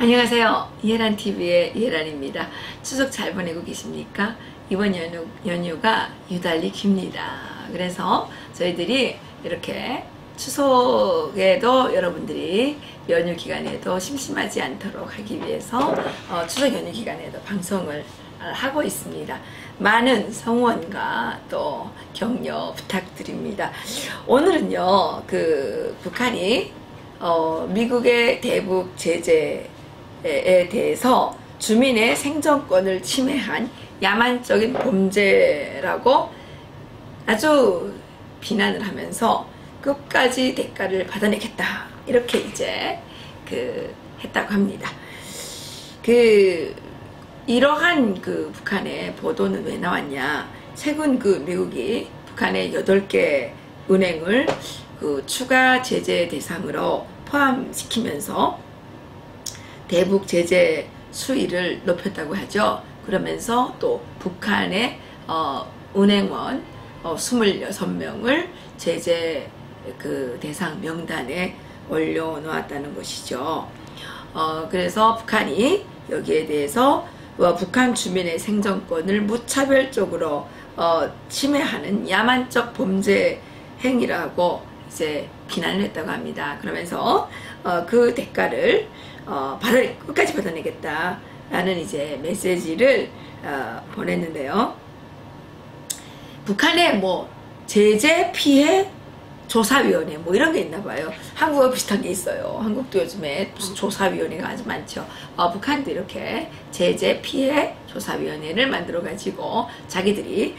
안녕하세요. 이해란TV의 이해란입니다. 추석 잘 보내고 계십니까? 이번 연휴가 유달리 깁니다. 그래서 저희들이 이렇게 추석에도 여러분들이 연휴 기간에도 심심하지 않도록 하기 위해서 추석 연휴 기간에도 방송을 하고 있습니다. 많은 성원과 또 격려 부탁드립니다. 오늘은요, 북한이 미국의 대북 제재에 대해서 주민의 생존권을 침해한 야만적인 범죄라고 아주 비난을 하면서 끝까지 대가를 받아내겠다, 이렇게 이제 했다고 합니다. 이러한 북한의 보도는 왜 나왔냐? 최근 미국이 북한의 8개 은행을 추가 제재 대상으로 포함시키면서 대북 제재 수위를 높였다고 하죠. 그러면서 또 북한의 은행원 26명을 제재 대상 명단에 올려놓았다는 것이죠. 그래서 북한이 여기에 대해서 북한 주민의 생존권을 무차별적으로 침해하는 야만적 범죄 행위라고 이제 비난을 했다고 합니다. 그러면서 그 대가를 끝까지 받아내겠다라는 이제 메시지를 보냈는데요. 북한의 제재 피해 조사위원회 이런 게 있나 봐요. 한국과 비슷한 게 있어요. 한국도 요즘에 무슨 조사위원회가 아주 많죠. 북한도 이렇게 제재 피해 조사위원회를 만들어 가지고 자기들이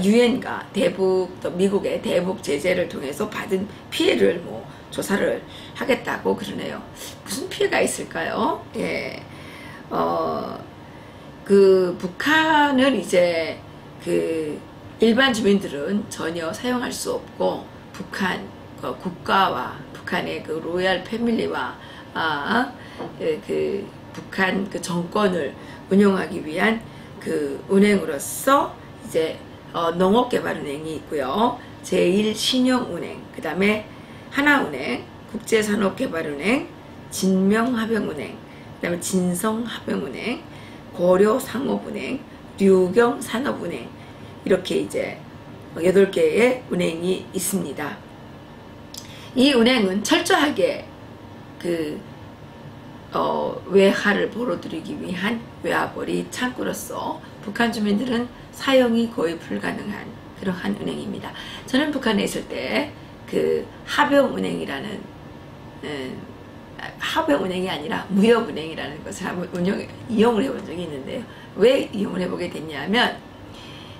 유엔과 또 미국의 대북 제재를 통해서 받은 피해를 조사를 하겠다고 그러네요. 무슨 피해가 있을까요? 예. 북한은 이제 일반 주민들은 전혀 사용할 수 없고, 북한 국가와 북한의 로얄 패밀리와 북한 정권을 운영하기 위한 은행으로서 이제 농업개발은행이 있고요. 제1신용은행, 그 다음에 하나은행, 국제산업개발은행, 진명하병은행, 그 다음에 진성하병은행, 고려상업은행, 류경산업은행, 이렇게 이제 8개의 은행이 있습니다. 이 은행은 철저하게 외화를 벌어들이기 위한 외화벌이 창구로서 북한 주민들은 사용이 거의 불가능한 그러한 은행입니다. 저는 북한에 있을 때 하병은행이라는 하병은행이 아니라 무역은행이라는 것을 한번 이용을 해본 적이 있는데요. 왜 이용을 해보게 됐냐면,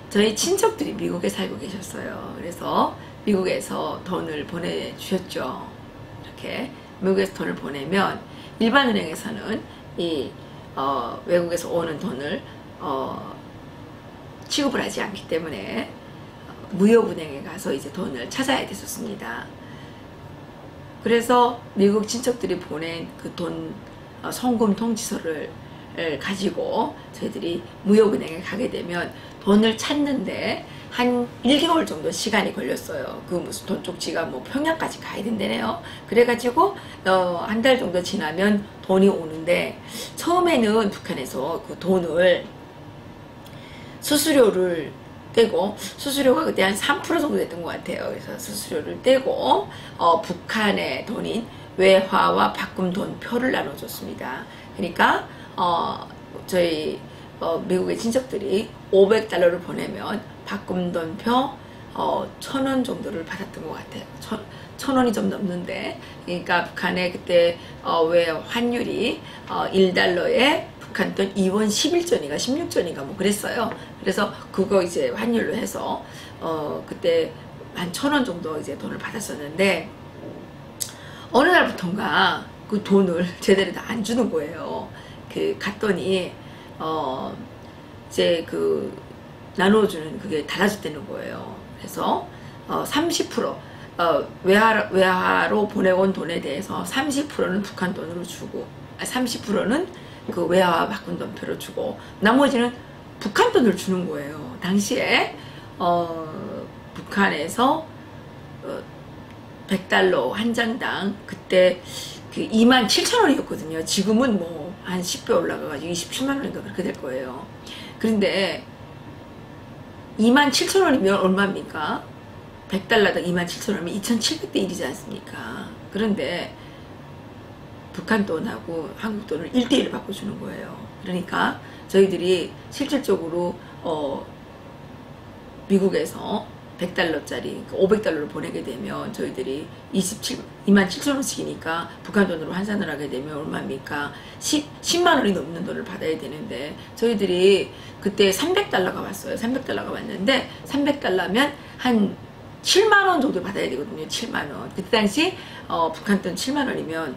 저희 친척들이 미국에 살고 계셨어요. 그래서 미국에서 돈을 보내주셨죠. 이렇게 미국에서 돈을 보내면 일반 은행에서는 외국에서 오는 돈을 취급을 하지 않기 때문에 무역은행에 가서 이제 돈을 찾아야 됐었습니다. 그래서 미국 친척들이 보낸 송금 통지서를 가지고 저희들이 무역은행에 가게 되면 돈을 찾는데 한 1개월 정도 시간이 걸렸어요. 무슨 돈 쪽지가 평양까지 가야 된다네요. 그래가지고 한 달 정도 지나면 돈이 오는데, 처음에는 북한에서 돈을 수수료를 떼고, 수수료가 그때 한 3% 정도 됐던 것 같아요. 그래서 수수료를 떼고 북한의 돈인 외화와 바꿈 돈 표를 나눠줬습니다. 그러니까 저희 미국의 친척들이 $500를 보내면 바꿈 돈 표 1,000원 정도를 받았던 것 같아요. 1,000원이 좀 넘는데, 그러니까 북한의 그때 왜 환율이 $1에 북한 돈 2원 11전인가 16전인가 그랬어요. 그래서 그거 이제 환율로 해서 그때 한 1,000원 정도 이제 돈을 받았었는데, 어느 날부터인가 그 돈을 제대로 다 안 주는 거예요. 갔더니 이제 나눠주는 그게 달라졌다는 거예요. 그래서 30% 외화로 보내온 돈에 대해서 30%는 북한 돈으로 주고, 30%는 외화와 바꾼 돈표로 주고, 나머지는 북한 돈을 주는 거예요. 당시에 북한에서 $100 한 장당 그때 그 27,000원이었거든요. 지금은 뭐 한 10배 올라가가지고 27만 원인가 그렇게 될 거예요. 그런데 27,000원이면 얼마입니까? 100달러당 27,000원이면 2,700대 1이지 않습니까? 그런데 북한 돈하고 한국 돈을 1대1로 바꿔주는 거예요. 그러니까 저희들이 실질적으로 미국에서 100달러짜리 500달러를 보내게 되면 저희들이 27,000원씩이니까 북한 돈으로 환산을 하게 되면 얼마입니까? 10만 원이 넘는 돈을 받아야 되는데 저희들이 그때 300달러가 왔어요. 300달러가 왔는데 300달러면 한 7만 원 정도 받아야 되거든요. 7만 원. 그때 당시 북한 돈 7만 원이면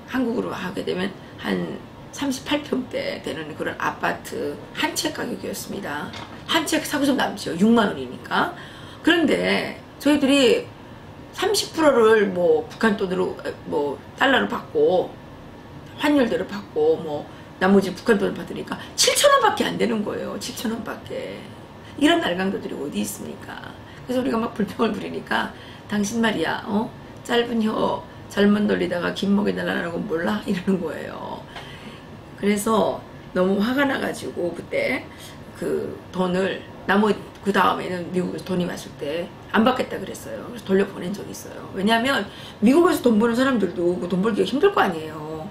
한국으로 하게 되면 한 38평대 되는 그런 아파트 한 채 가격이었습니다. 한 채 사고 좀 남죠. 6만 원이니까. 그런데 저희들이 30%를 뭐 북한 돈으로 뭐 달러를 받고 환율대로 받고 뭐 나머지 북한 돈을 받으니까 7,000원밖에 안 되는 거예요. 7,000원밖에. 이런 날강도들이 어디 있습니까? 그래서 우리가 막 불평을 부리니까 당신 말이야 짧은 혀 잘못 돌리다가 긴 목에 날아가는 건 몰라? 이러는 거예요. 그래서 너무 화가 나가지고 그때 그 돈을 그 다음에는 미국에서 돈이 왔을 때 안 받겠다 그랬어요. 그래서 돌려보낸 적이 있어요. 왜냐하면 미국에서 돈 버는 사람들도 그 돈 벌기가 힘들 거 아니에요.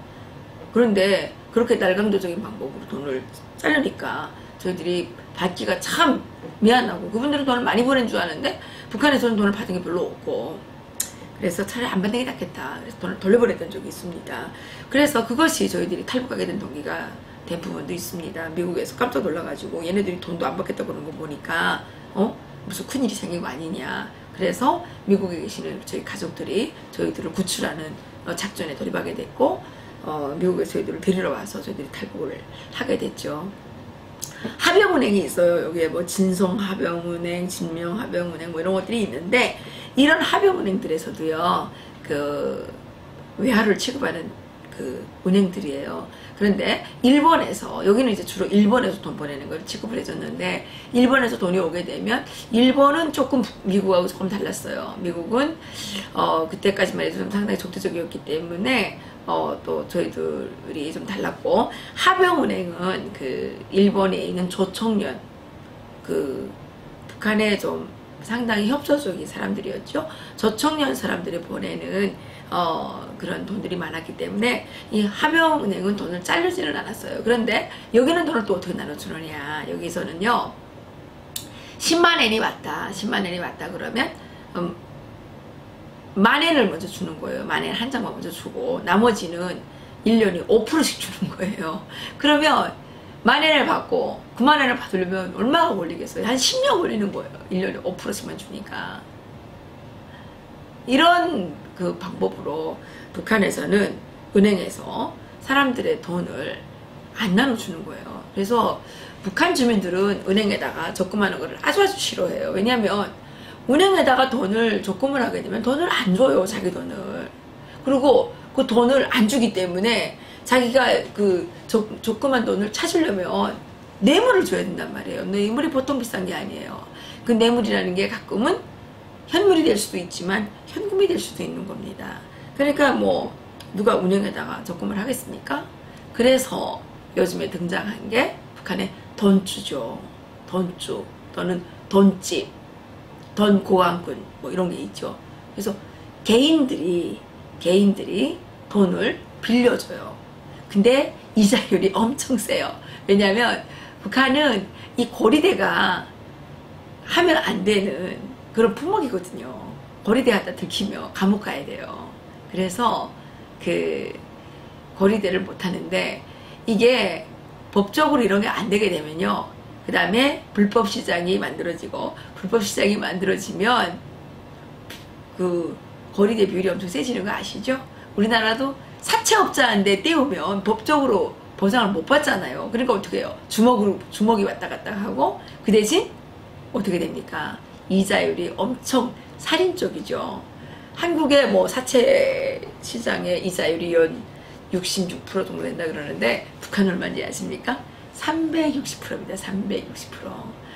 그런데 그렇게 날강도적인 방법으로 돈을 자르니까 저희들이 받기가 참 미안하고 그분들은 돈을 많이 보낸 줄 아는데 북한에서는 돈을 받은 게 별로 없고 그래서 차라리 안 받는 게 낫겠다. 그래서 돈을 돌려보냈던 적이 있습니다. 그래서 그것이 저희들이 탈북하게 된 동기가 된 부분도 있습니다. 미국에서 깜짝 놀라가지고 얘네들이 돈도 안 받겠다고 그러는 거 보니까 무슨 큰일이 생긴 거 아니냐. 그래서 미국에 계시는 저희 가족들이 저희들을 구출하는 작전에 돌입하게 됐고 미국에서 저희들을 데리러 와서 저희들이 탈북을 하게 됐죠. 합영은행이 있어요. 여기에 뭐 진성합영은행, 진명합영은행 뭐 이런 것들이 있는데 이런 합영은행들에서도요 그 외화를 취급하는 그 은행들이에요. 그런데 일본에서 여기는 이제 주로 일본에서 돈 보내는 걸 취급을 해줬는데 일본에서 돈이 오게 되면 일본은 조금 미국하고 조금 달랐어요. 미국은 그때까지만 해도 좀 상당히 적대적이었기 때문에 또 저희들이 좀 달랐고 합영은행은 그 일본에 있는 조청년 그 북한에 좀 상당히 협소적인 사람들이었죠. 저청년 사람들이 보내는 그런 돈들이 많았기 때문에 이 합영은행은 돈을 자르지는 않았어요. 그런데 여기는 돈을 또 어떻게 나눠주느냐. 여기서는요 10만엔이 왔다. 10만엔이 왔다 그러면 10,000엔을 먼저 주는 거예요. 10,000엔 한 장만 먼저 주고 나머지는 1년에 5%씩 주는 거예요. 그러면 10,000엔을 받고 90,000엔을 받으려면 얼마가 걸리겠어요? 한 10년 걸리는 거예요. 1년에 5%씩만 주니까. 이런 그 방법으로 북한에서는 은행에서 사람들의 돈을 안 나눠주는 거예요. 그래서 북한 주민들은 은행에다가 적금하는 거를 아주 싫어해요. 왜냐하면 은행에다가 돈을 적금을 하게 되면 돈을 안 줘요. 자기 돈을. 그리고 그 돈을 안 주기 때문에 자기가 그 적금한 돈을 찾으려면 뇌물을 줘야 된단 말이에요. 뇌물이 보통 비싼 게 아니에요. 그 뇌물이라는 게 가끔은 현물이 될 수도 있지만 현금이 될 수도 있는 겁니다. 그러니까 뭐 누가 은행에다가 적금을 하겠습니까? 그래서 요즘에 등장한 게 북한의 돈주죠. 돈주 또는 돈집, 돈고안군 뭐 이런 게 있죠. 그래서 개인들이 돈을 빌려줘요. 근데 이자율이 엄청 세요. 왜냐하면 북한은 이 고리대가 하면 안 되는 그런 품목이거든요. 고리대 갖다 들키면 감옥 가야 돼요. 그래서 그 고리대를 못 하는데 이게 법적으로 이런 게 안 되게 되면요. 그 다음에 불법 시장이 만들어지고 불법 시장이 만들어지면 그 고리대 비율이 엄청 세지는 거 아시죠? 우리나라도 사채업자한테 떼우면 법적으로 보상을 못 받잖아요. 그러니까 어떻게 해요? 주먹이 왔다 갔다 하고 그 대신 어떻게 됩니까? 이자율이 엄청 살인적이죠. 한국의 뭐 사채 시장의 이자율이 연 66% 정도 된다 그러는데 북한 얼마인지 아십니까? 360%입니다. 360%.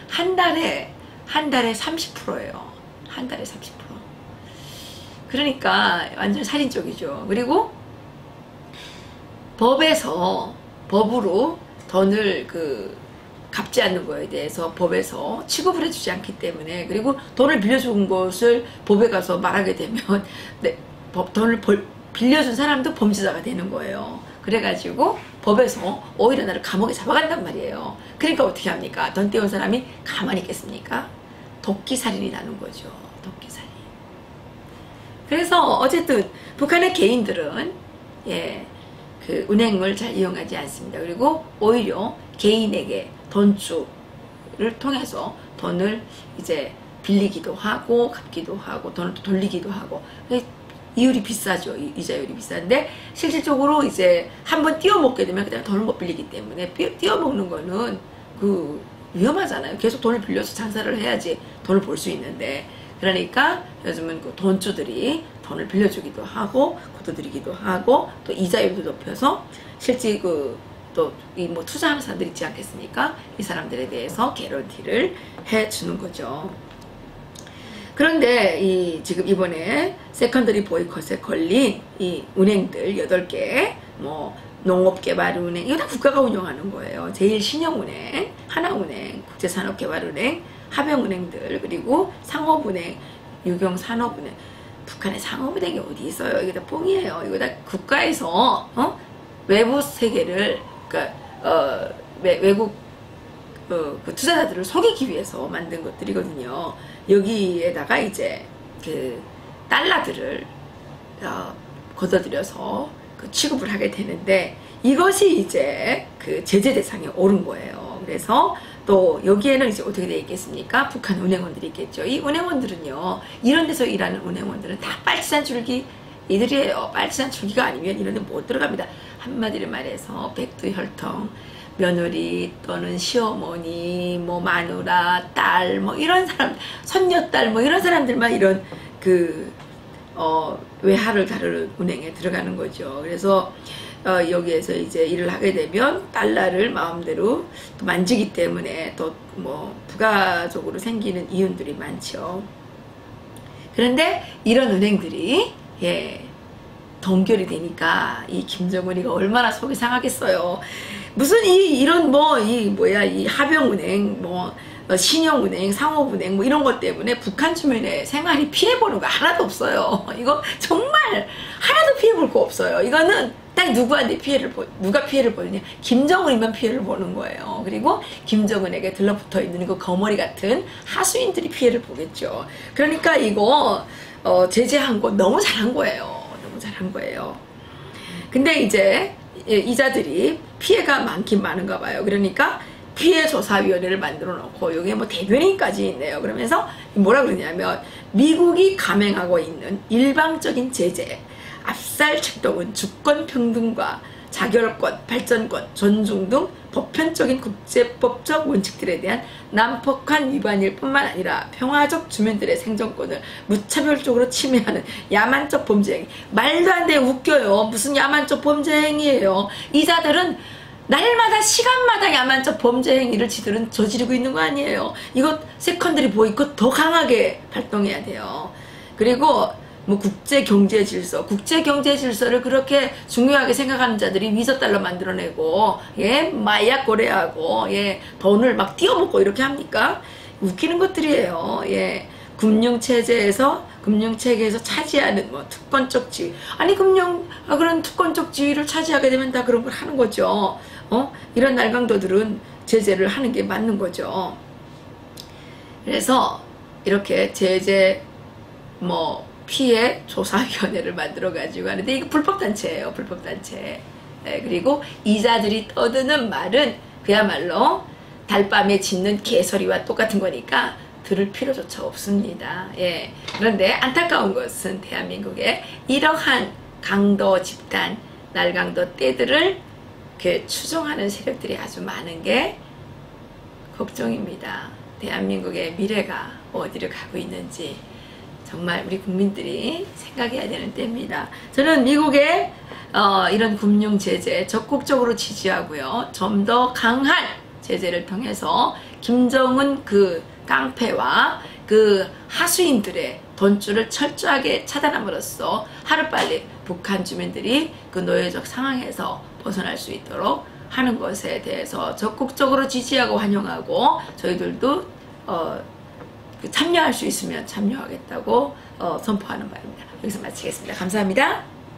한 달에 30%예요. 한 달에 30%. 그러니까 완전 살인 쪽이죠. 그리고 법으로 돈을 갚지 않는 거에 대해서 법에서 취급을 해주지 않기 때문에, 그리고 돈을 빌려준 것을 법에 가서 말하게 되면 돈을 빌려준 사람도 범죄자가 되는 거예요. 그래가지고 법에서 오히려 나를 감옥에 잡아간단 말이에요. 그러니까 어떻게 합니까? 돈 떼온 사람이 가만히 있겠습니까? 도끼살인이 나는 거죠. 도끼살인. 그래서 어쨌든 북한의 개인들은 은행을 잘 이용하지 않습니다. 그리고 오히려 개인에게 돈주를 통해서 돈을 이제 빌리기도 하고 갚기도 하고 돈을 돌리기도 하고, 이율이 비싸죠. 이자율이 비싼데 실질적으로 이제 한번 띄워먹게 되면 그다음에 돈을 못 빌리기 때문에, 띄워먹는 거는 위험하잖아요. 계속 돈을 빌려서 장사를 해야지 돈을 벌 수 있는데, 그러니까 요즘은 돈주들이 돈을 빌려주기도 하고 거둬들이기도 하고 또 이자율도 높여서 실제 또 투자하는 사람들 있지 않겠습니까? 이 사람들에 대해서 개런티를 해주는 거죠. 그런데 지금 이번에 세컨더리 보이콧에 걸린 이 은행들 8개, 농업개발은행, 이거 다 국가가 운영하는 거예요. 제일신용은행, 하나은행, 국제산업개발은행, 하병은행들, 그리고 상업은행, 유경산업은행. 북한의 상업은행이 어디 있어요? 이거 다 뽕이에요. 이거 다 국가에서 외부 세계를, 그러니까 외국 투자자들을 속이기 위해서 만든 것들이거든요. 여기에다가 이제 달러들을 걷어들여서 취급을 하게 되는데, 이것이 이제 제재 대상에 오른 거예요. 그래서 또 여기에는 이제 어떻게 되어 있겠습니까? 북한 은행원들이 있겠죠. 이 은행원들은요, 이런 데서 일하는 은행원들은 다 빨치산 줄기 이들이에요. 빨치산 줄기가 아니면 이런 데 못 들어갑니다. 한마디로 말해서 백두혈통, 며느리 또는 시어머니, 마누라, 딸, 이런 사람, 손녀딸, 이런 사람들만 이런 외화를 다루는 은행에 들어가는 거죠. 그래서 여기에서 이제 일을 하게 되면 달러를 마음대로 또 만지기 때문에 또 부가적으로 생기는 이윤들이 많죠. 그런데 이런 은행들이 동결이 되니까 이 김정은이가 얼마나 속이 상하겠어요. 무슨 이 하병은행, 신용은행, 상업은행 이런 것 때문에 북한 주민의 생활이 피해보는 거 하나도 없어요. 이거 정말 하나도 피해볼 거 없어요. 이거는 딱 누구한테 누가 피해를 보느냐? 김정은이만 피해를 보는 거예요. 그리고 김정은에게 들러붙어 있는 그 거머리 같은 하수인들이 피해를 보겠죠. 그러니까 이거 제재한 거 너무 잘한 거예요. 너무 잘한 거예요. 근데 이제 이자들이 피해가 많긴 많은가 봐요. 그러니까 피해조사위원회를 만들어 놓고 여기에 대변인까지 있네요. 그러면서 뭐라 그러냐면, 미국이 감행하고 있는 일방적인 제재, 압살 책동은 주권평등과 자결권, 발전권, 존중 등 보편적인 국제법적 원칙들에 대한 난폭한 위반일 뿐만 아니라 평화적 주민들의 생존권을 무차별적으로 침해하는 야만적 범죄 행위. 말도 안 돼, 웃겨요. 무슨 야만적 범죄 행위예요. 이자들은 날마다 시간마다 야만적 범죄 행위를 지들은 저지르고 있는 거 아니에요. 이거 세컨더리 보이콧 더 강하게 발동해야 돼요. 그리고 국제경제 질서를 그렇게 중요하게 생각하는 자들이 위저달러 만들어내고, 마약 거래하고, 돈을 막 띄워먹고 이렇게 합니까? 웃기는 것들이에요. 금융체계에서 차지하는 특권적 지위. 아니, 그런 특권적 지위를 차지하게 되면 다 그런 걸 하는 거죠. 이런 날강도들은 제재를 하는 게 맞는 거죠. 그래서 이렇게 제재 피해 조사위원회를 만들어가지고 하는데, 이거 불법단체예요. 불법단체. 그리고 이자들이 떠드는 말은 그야말로 달밤에 짖는 개소리와 똑같은 거니까 들을 필요조차 없습니다. 그런데 안타까운 것은 대한민국에 이러한 강도 집단, 날강도 떼들을 추종하는 세력들이 아주 많은 게 걱정입니다. 대한민국의 미래가 어디로 가고 있는지 정말 우리 국민들이 생각해야 되는 때입니다. 저는 미국의 이런 금융 제재 적극적으로 지지하고요. 좀 더 강한 제재를 통해서 김정은 깡패와 하수인들의 돈줄을 철저하게 차단함으로써 하루빨리 북한 주민들이 그 노예적 상황에서 벗어날 수 있도록 하는 것에 대해서 적극적으로 지지하고 환영하고 저희들도 참여할 수 있으면 참여하겠다고 선포하는 바입니다. 여기서 마치겠습니다. 감사합니다.